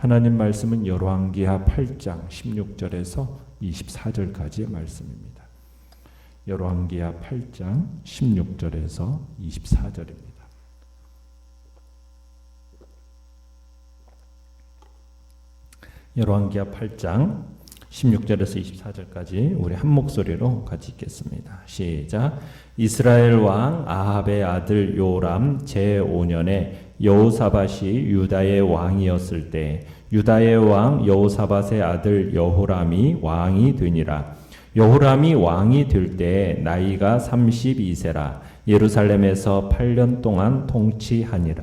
하나님 말씀은 열왕기하 8장 16절에서 24절까지의 말씀입니다. 열왕기하 8장 16절에서 24절입니다. 열왕기하 8장 16절에서 24절까지 우리 한 목소리로 같이 읽겠습니다. 시작. 이스라엘 왕 아합의 아들 요람 제5년에 여호사밧이 유다의 왕이었을 때 유다의 왕 여호사밧의 아들 여호람이 왕이 되니라. 여호람이 왕이 될 때 나이가 32세라. 예루살렘에서 8년 동안 통치하니라.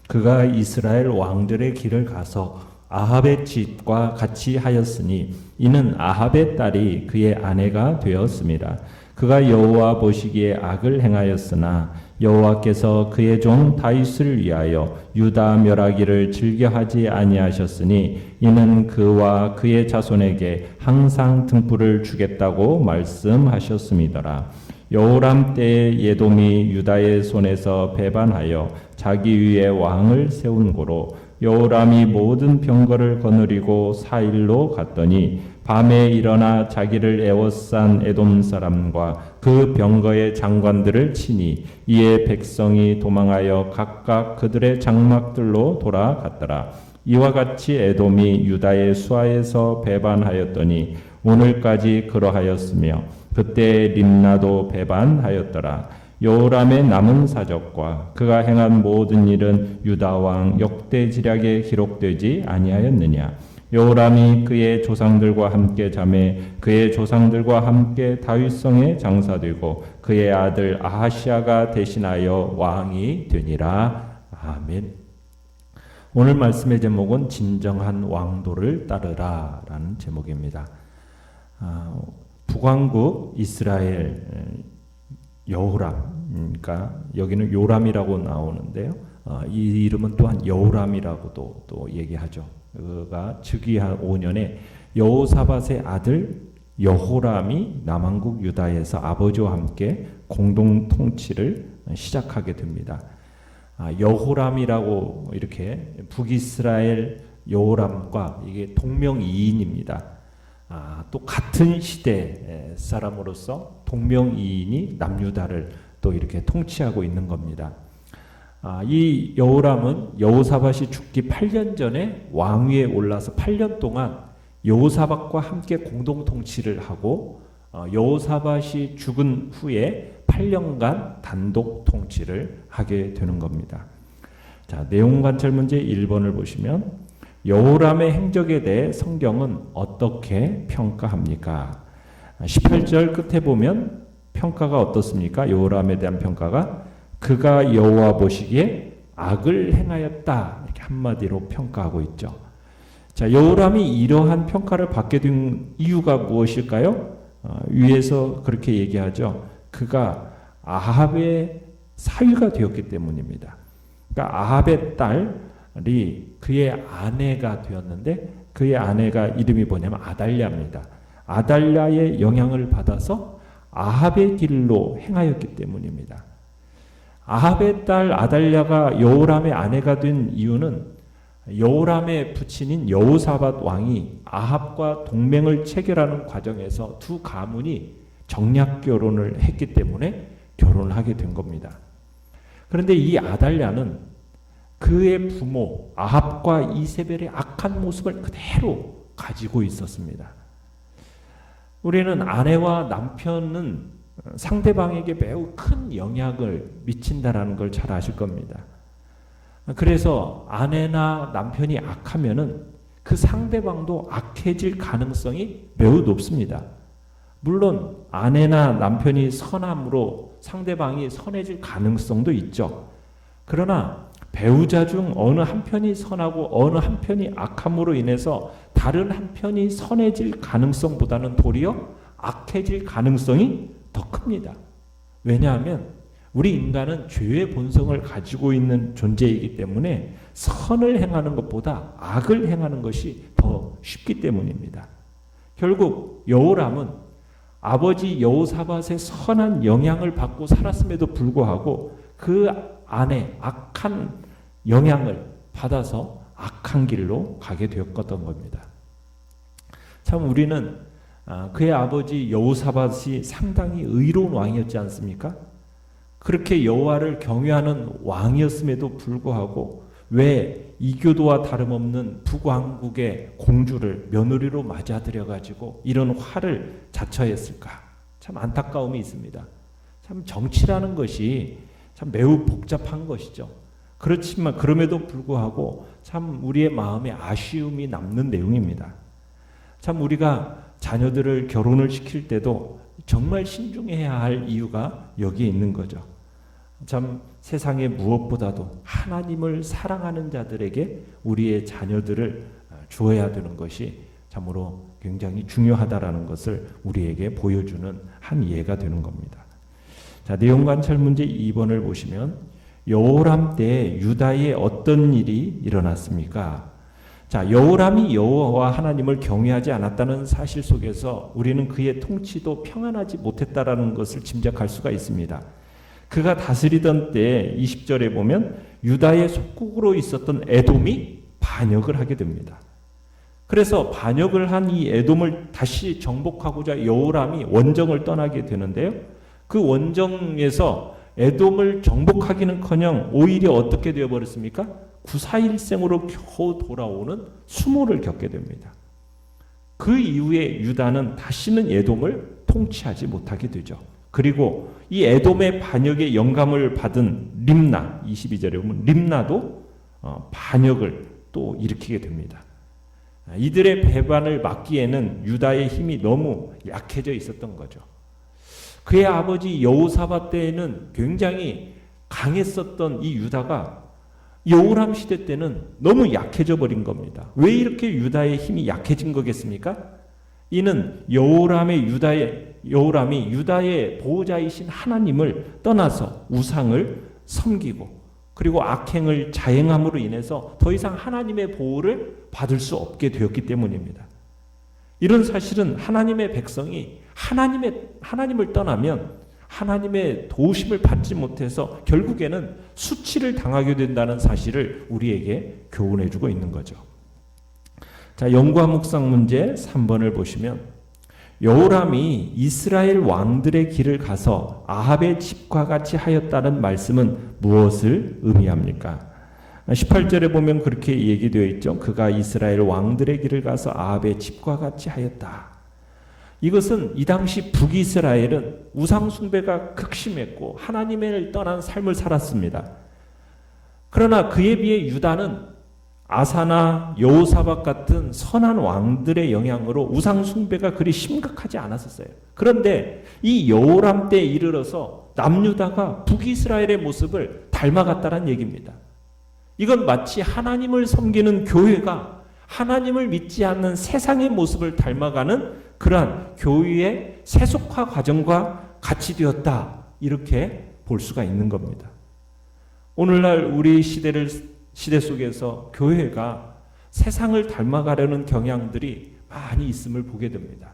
그가 이스라엘 왕들의 길을 가서 아합의 집과 같이 하였으니 이는 아합의 딸이 그의 아내가 되었습니다. 그가 여호와 보시기에 악을 행하였으나 여호와께서 그의 종 다윗을 위하여 유다 멸하기를 즐겨하지 아니하셨으니 이는 그와 그의 자손에게 항상 등불을 주겠다고 말씀하셨음이더라. 여호람 때에 예돔이 유다의 손에서 배반하여 자기 위에 왕을 세운 고로 여호람이 모든 병거를 거느리고 사일로 갔더니 밤에 일어나 자기를 애워싼 에돔 사람과 그 병거의 장관들을 치니 이에 백성이 도망하여 각각 그들의 장막들로 돌아갔더라. 이와 같이 에돔이 유다의 수하에서 배반하였더니 오늘까지 그러하였으며 그때 림나도 배반하였더라. 여호람의 남은 사적과 그가 행한 모든 일은 유다 왕 역대지략에 기록되지 아니하였느냐. 여호람이 그의 조상들과 함께 잠에 그의 조상들과 함께 다윗성에 장사되고 그의 아들 아하시아가 대신하여 왕이 되니라. 아멘. 오늘 말씀의 제목은 진정한 왕도를 따르라 라는 제목입니다. 북왕국 이스라엘 여호람, 그러니까 여기는 요람이라고 나오는데요. 이 이름은 또한 여호람이라고도 또 얘기하죠. 그가 즉위한 5년에 여호사밧의 아들 여호람이 남왕국 유다에서 아버지와 함께 공동 통치를 시작하게 됩니다. 여호람이라고 이렇게 북이스라엘 여호람과 이게 동명이인입니다. 또 같은 시대 사람으로서 동명이인이 남유다를 또 이렇게 통치하고 있는 겁니다. 이 여호람은 여호사밧이 죽기 8년 전에 왕위에 올라서 8년 동안 여호사밧과 함께 공동 통치를 하고 여호사밧이 죽은 후에 8년간 단독 통치를 하게 되는 겁니다. 자, 내용 관찰 문제 1번을 보시면 여호람의 행적에 대해 성경은 어떻게 평가합니까? 18절 끝에 보면 평가가 어떻습니까? 여호람에 대한 평가가 그가 여호와 보시기에 악을 행하였다 이렇게 한마디로 평가하고 있죠. 자, 여호람이 이러한 평가를 받게 된 이유가 무엇일까요? 위에서 그렇게 얘기하죠. 그가 아합의 사위가 되었기 때문입니다. 그러니까 아합의 딸이 그의 아내가 되었는데 그의 아내가 이름이 뭐냐면 아달랴입니다. 아달랴의 영향을 받아서 아합의 길로 행하였기 때문입니다. 아합의 딸 아달랴가 여호람의 아내가 된 이유는 여호람의 부친인 여호사밧 왕이 아합과 동맹을 체결하는 과정에서 두 가문이 정략 결혼을 했기 때문에 결혼을 하게 된 겁니다. 그런데 이 아달랴는 그의 부모 아합과 이세벨의 악한 모습을 그대로 가지고 있었습니다. 우리는 아내와 남편은 상대방에게 매우 큰 영향을 미친다라는 걸 잘 아실 겁니다. 그래서 아내나 남편이 악하면은 그 상대방도 악해질 가능성이 매우 높습니다. 물론 아내나 남편이 선함으로 상대방이 선해질 가능성도 있죠. 그러나 배우자 중 어느 한편이 선하고 어느 한편이 악함으로 인해서 다른 한편이 선해질 가능성보다는 도리어 악해질 가능성이 더 큽니다. 왜냐하면 우리 인간은 죄의 본성을 가지고 있는 존재이기 때문에 선을 행하는 것보다 악을 행하는 것이 더 쉽기 때문입니다. 결국 여호람은 아버지 여호사밧의 선한 영향을 받고 살았음에도 불구하고 그 안에 악한 영향을 받아서 악한 길로 가게 되었던 겁니다. 참 우리는 그의 아버지 여호사밧이 상당히 의로운 왕이었지 않습니까? 그렇게 여호와를 경외하는 왕이었음에도 불구하고 왜 이교도와 다름없는 북왕국의 공주를 며느리로 맞아들여가지고 이런 화를 자처했을까? 참 안타까움이 있습니다. 참 정치라는 것이 참 매우 복잡한 것이죠. 그렇지만 그럼에도 불구하고 참 우리의 마음에 아쉬움이 남는 내용입니다. 참 우리가 자녀들을 결혼을 시킬 때도 정말 신중해야 할 이유가 여기에 있는 거죠. 참 세상에 무엇보다도 하나님을 사랑하는 자들에게 우리의 자녀들을 주어야 되는 것이 참으로 굉장히 중요하다라는 것을 우리에게 보여주는 한 예가 되는 겁니다. 자, 내용 관찰 문제 2번을 보시면 여호람 때 유다에 어떤 일이 일어났습니까? 자, 여호람이 여호와 하나님을 경외하지 않았다는 사실 속에서 우리는 그의 통치도 평안하지 못했다라는 것을 짐작할 수가 있습니다. 그가 다스리던 때 20절에 보면 유다의 속국으로 있었던 에돔이 반역을 하게 됩니다. 그래서 반역을 한 이 에돔을 다시 정복하고자 여호람이 원정을 떠나게 되는데요. 그 원정에서 에돔을 정복하기는커녕 오히려 어떻게 되어버렸습니까? 구사일생으로 겨우 돌아오는 수모를 겪게 됩니다. 그 이후에 유다는 다시는 에돔을 통치하지 못하게 되죠. 그리고 이 에돔의 반역의 영감을 받은 림나 22절에 보면 림나도 반역을 또 일으키게 됩니다. 이들의 배반을 막기에는 유다의 힘이 너무 약해져 있었던 거죠. 그의 아버지 여호사밧 때에는 굉장히 강했었던 이 유다가 여호람 시대 때는 너무 약해져 버린 겁니다. 왜 이렇게 유다의 힘이 약해진 거겠습니까? 이는 여호람이 유다의 보호자이신 하나님을 떠나서 우상을 섬기고 그리고 악행을 자행함으로 인해서 더 이상 하나님의 보호를 받을 수 없게 되었기 때문입니다. 이런 사실은 하나님의 백성이 하나님을 떠나면 하나님의 도우심을 받지 못해서 결국에는 수치를 당하게 된다는 사실을 우리에게 교훈해 주고 있는 거죠. 자, 연구와 묵상 문제 3번을 보시면 여호람이 이스라엘 왕들의 길을 가서 아합의 집과 같이 하였다는 말씀은 무엇을 의미합니까? 18절에 보면 그렇게 얘기되어 있죠. 그가 이스라엘 왕들의 길을 가서 아합의 집과 같이 하였다. 이것은 이 당시 북이스라엘은 우상 숭배가 극심했고 하나님을 떠난 삶을 살았습니다. 그러나 그에 비해 유다는 아사나 여호사밧 같은 선한 왕들의 영향으로 우상 숭배가 그리 심각하지 않았었어요. 그런데 이 여호람 때에 이르러서 남유다가 북이스라엘의 모습을 닮아갔다는 얘기입니다. 이건 마치 하나님을 섬기는 교회가 하나님을 믿지 않는 세상의 모습을 닮아가는 그러한 교회의 세속화 과정과 같이 되었다. 이렇게 볼 수가 있는 겁니다. 오늘날 우리 시대 속에서 교회가 세상을 닮아가려는 경향들이 많이 있음을 보게 됩니다.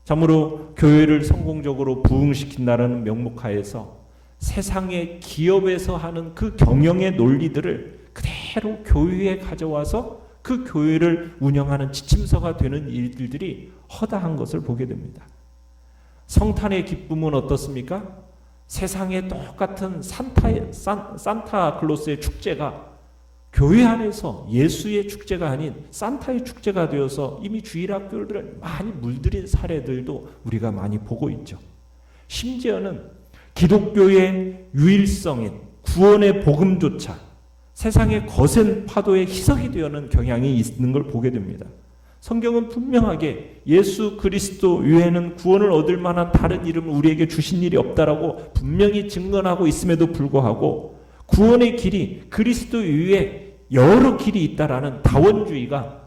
참으로 교회를 성공적으로 부흥시킨다는 명목하에서 세상의 기업에서 하는 그 경영의 논리들을 그대로 교회에 가져와서 그 교회를 운영하는 지침서가 되는 일들이 허다한 것을 보게 됩니다. 성탄의 기쁨은 어떻습니까? 세상에 똑같은 산타클로스의 축제가 교회 안에서 예수의 축제가 아닌 산타의 축제가 되어서 이미 주일학교를 많이 물들인 사례들도 우리가 많이 보고 있죠. 심지어는 기독교의 유일성인 구원의 복음조차 세상의 거센 파도에 희석이 되어는 경향이 있는 걸 보게 됩니다. 성경은 분명하게 예수 그리스도 외에는 구원을 얻을 만한 다른 이름을 우리에게 주신 일이 없다라고 분명히 증언하고 있음에도 불구하고 구원의 길이 그리스도 이외에 여러 길이 있다라는 다원주의가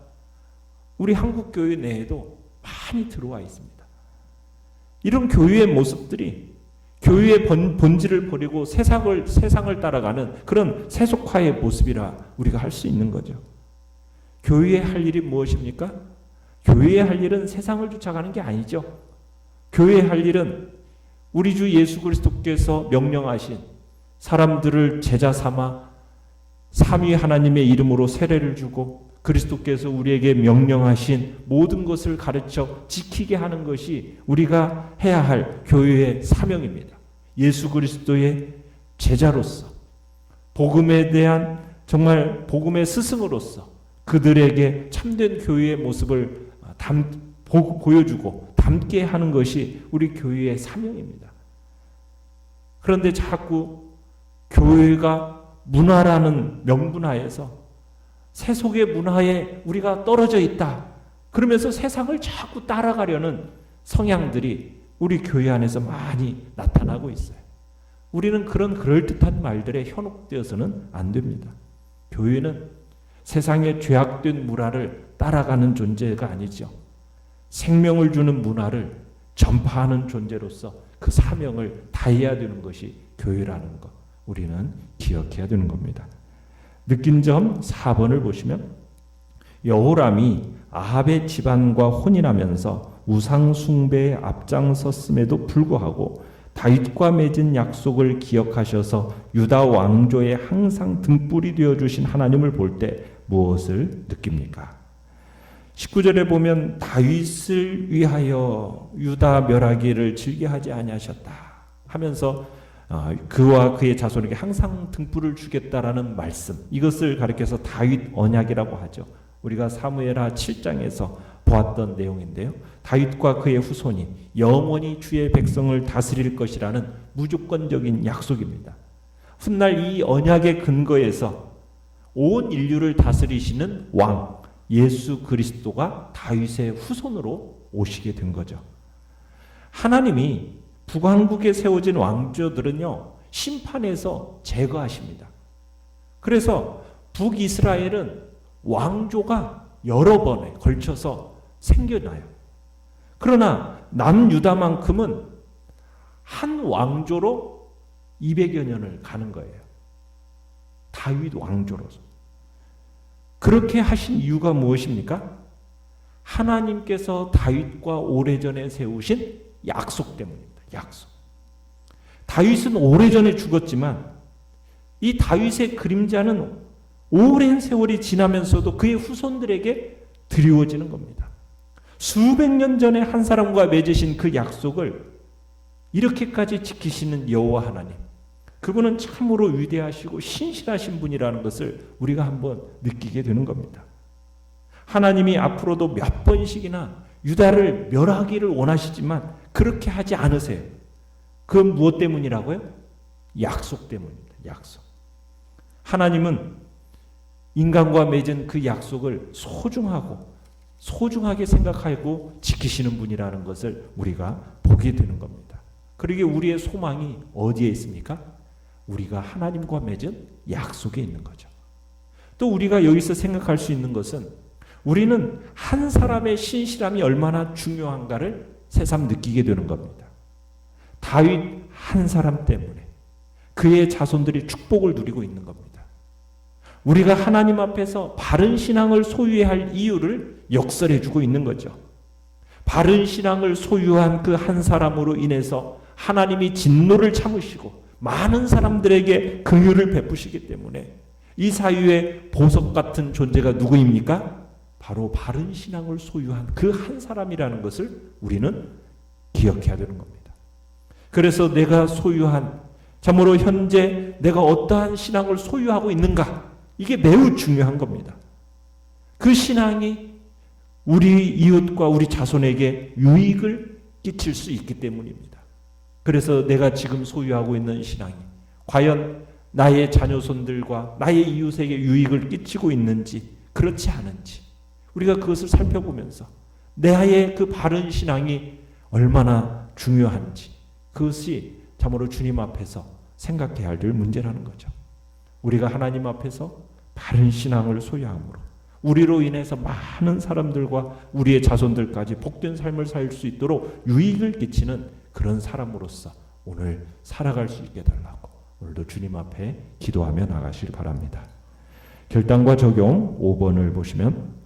우리 한국 교회 내에도 많이 들어와 있습니다. 이런 교회의 모습들이 교회의 본질을 버리고 세상을 따라가는 그런 세속화의 모습이라 우리가 할 수 있는 거죠. 교회의 할 일이 무엇입니까? 교회의 할 일은 세상을 쫓아가는 게 아니죠. 교회의 할 일은 우리 주 예수 그리스도께서 명령하신 사람들을 제자 삼아 삼위 하나님의 이름으로 세례를 주고 그리스도께서 우리에게 명령하신 모든 것을 가르쳐 지키게 하는 것이 우리가 해야 할 교회의 사명입니다. 예수 그리스도의 제자로서 복음에 대한 정말 복음의 스승으로서 그들에게 참된 교회의 모습을 보여주고 담게 하는 것이 우리 교회의 사명입니다. 그런데 자꾸 교회가 문화라는 명분하에서 세속의 문화에 우리가 떨어져 있다. 그러면서 세상을 자꾸 따라가려는 성향들이 우리 교회 안에서 많이 나타나고 있어요. 우리는 그런 그럴듯한 말들에 현혹되어서는 안 됩니다. 교회는 세상의 죄악된 문화를 따라가는 존재가 아니죠. 생명을 주는 문화를 전파하는 존재로서 그 사명을 다해야 되는 것이 교회라는 것, 우리는 기억해야 되는 겁니다. 느낀 점 4번을 보시면 여호람이 아합의 집안과 혼인하면서 우상 숭배에 앞장섰음에도 불구하고 다윗과 맺은 약속을 기억하셔서 유다 왕조에 항상 등불이 되어주신 하나님을 볼 때 무엇을 느낍니까? 19절에 보면 다윗을 위하여 유다 멸하기를 즐겨하지 아니하셨다 하면서 그와 그의 자손에게 항상 등불을 주겠다라는 말씀, 이것을 가리켜서 다윗 언약이라고 하죠. 우리가 사무엘하 7장에서 보았던 내용인데요. 다윗과 그의 후손이 영원히 주의 백성을 다스릴 것이라는 무조건적인 약속입니다. 훗날 이 언약의 근거에서 온 인류를 다스리시는 왕 예수 그리스도가 다윗의 후손으로 오시게 된 거죠. 하나님이 북왕국에 세워진 왕조들은요, 심판에서 제거하십니다. 그래서 북이스라엘은 왕조가 여러 번에 걸쳐서 생겨나요. 그러나 남유다만큼은 한 왕조로 200여 년을 가는 거예요. 다윗 왕조로서. 그렇게 하신 이유가 무엇입니까? 하나님께서 다윗과 오래전에 세우신 약속 때문입니다. 약속. 다윗은 오래전에 죽었지만 이 다윗의 그림자는 오랜 세월이 지나면서도 그의 후손들에게 드리워지는 겁니다. 수백 년 전에 한 사람과 맺으신 그 약속을 이렇게까지 지키시는 여호와 하나님, 그분은 참으로 위대하시고 신실하신 분이라는 것을 우리가 한번 느끼게 되는 겁니다. 하나님이 앞으로도 몇 번씩이나 유다를 멸하기를 원하시지만 그렇게 하지 않으세요. 그건 무엇 때문이라고요? 약속 때문입니다. 약속. 하나님은 인간과 맺은 그 약속을 소중하게 생각하고 지키시는 분이라는 것을 우리가 보게 되는 겁니다. 그러기에 우리의 소망이 어디에 있습니까? 우리가 하나님과 맺은 약속에 있는 거죠. 또 우리가 여기서 생각할 수 있는 것은 우리는 한 사람의 신실함이 얼마나 중요한가를 새삼 느끼게 되는 겁니다. 다윗 한 사람 때문에 그의 자손들이 축복을 누리고 있는 겁니다. 우리가 하나님 앞에서 바른 신앙을 소유해야 할 이유를 역설해 주고 있는 거죠. 바른 신앙을 소유한 그 한 사람으로 인해서 하나님이 진노를 참으시고 많은 사람들에게 긍휼을 베푸시기 때문에 이 사유의 보석 같은 존재가 누구입니까? 바로 바른 신앙을 소유한 그 한 사람이라는 것을 우리는 기억해야 되는 겁니다. 그래서 내가 소유한, 참으로 현재 내가 어떠한 신앙을 소유하고 있는가, 이게 매우 중요한 겁니다. 그 신앙이 우리 이웃과 우리 자손에게 유익을 끼칠 수 있기 때문입니다. 그래서 내가 지금 소유하고 있는 신앙이 과연 나의 자녀손들과 나의 이웃에게 유익을 끼치고 있는지 그렇지 않은지 우리가 그것을 살펴보면서 나의 그 바른 신앙이 얼마나 중요한지 그것이 참으로 주님 앞에서 생각해야 할 문제라는 거죠. 우리가 하나님 앞에서 바른 신앙을 소유함으로 우리로 인해서 많은 사람들과 우리의 자손들까지 복된 삶을 살 수 있도록 유익을 끼치는 그런 사람으로서 오늘 살아갈 수 있게 달라고 오늘도 주님 앞에 기도하며 나가시길 바랍니다. 결단과 적용 5번을 보시면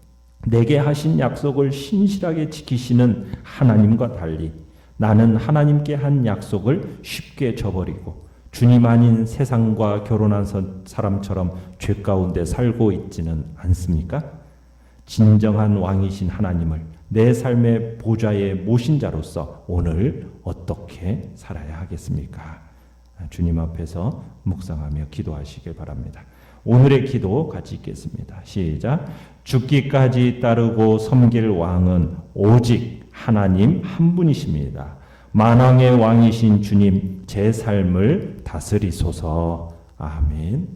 내게 하신 약속을 신실하게 지키시는 하나님과 달리 나는 하나님께 한 약속을 쉽게 저버리고 주님 아닌 세상과 결혼한 사람처럼 죄 가운데 살고 있지는 않습니까? 진정한 왕이신 하나님을 내 삶의 보좌에 모신 자로서 오늘 어떻게 살아야 하겠습니까? 주님 앞에서 묵상하며 기도하시길 바랍니다. 오늘의 기도 같이 읽겠습니다. 시작. 죽기까지 따르고 섬길 왕은 오직 하나님 한 분이십니다. 만왕의 왕이신 주님, 제 삶을 다스리소서. 아멘.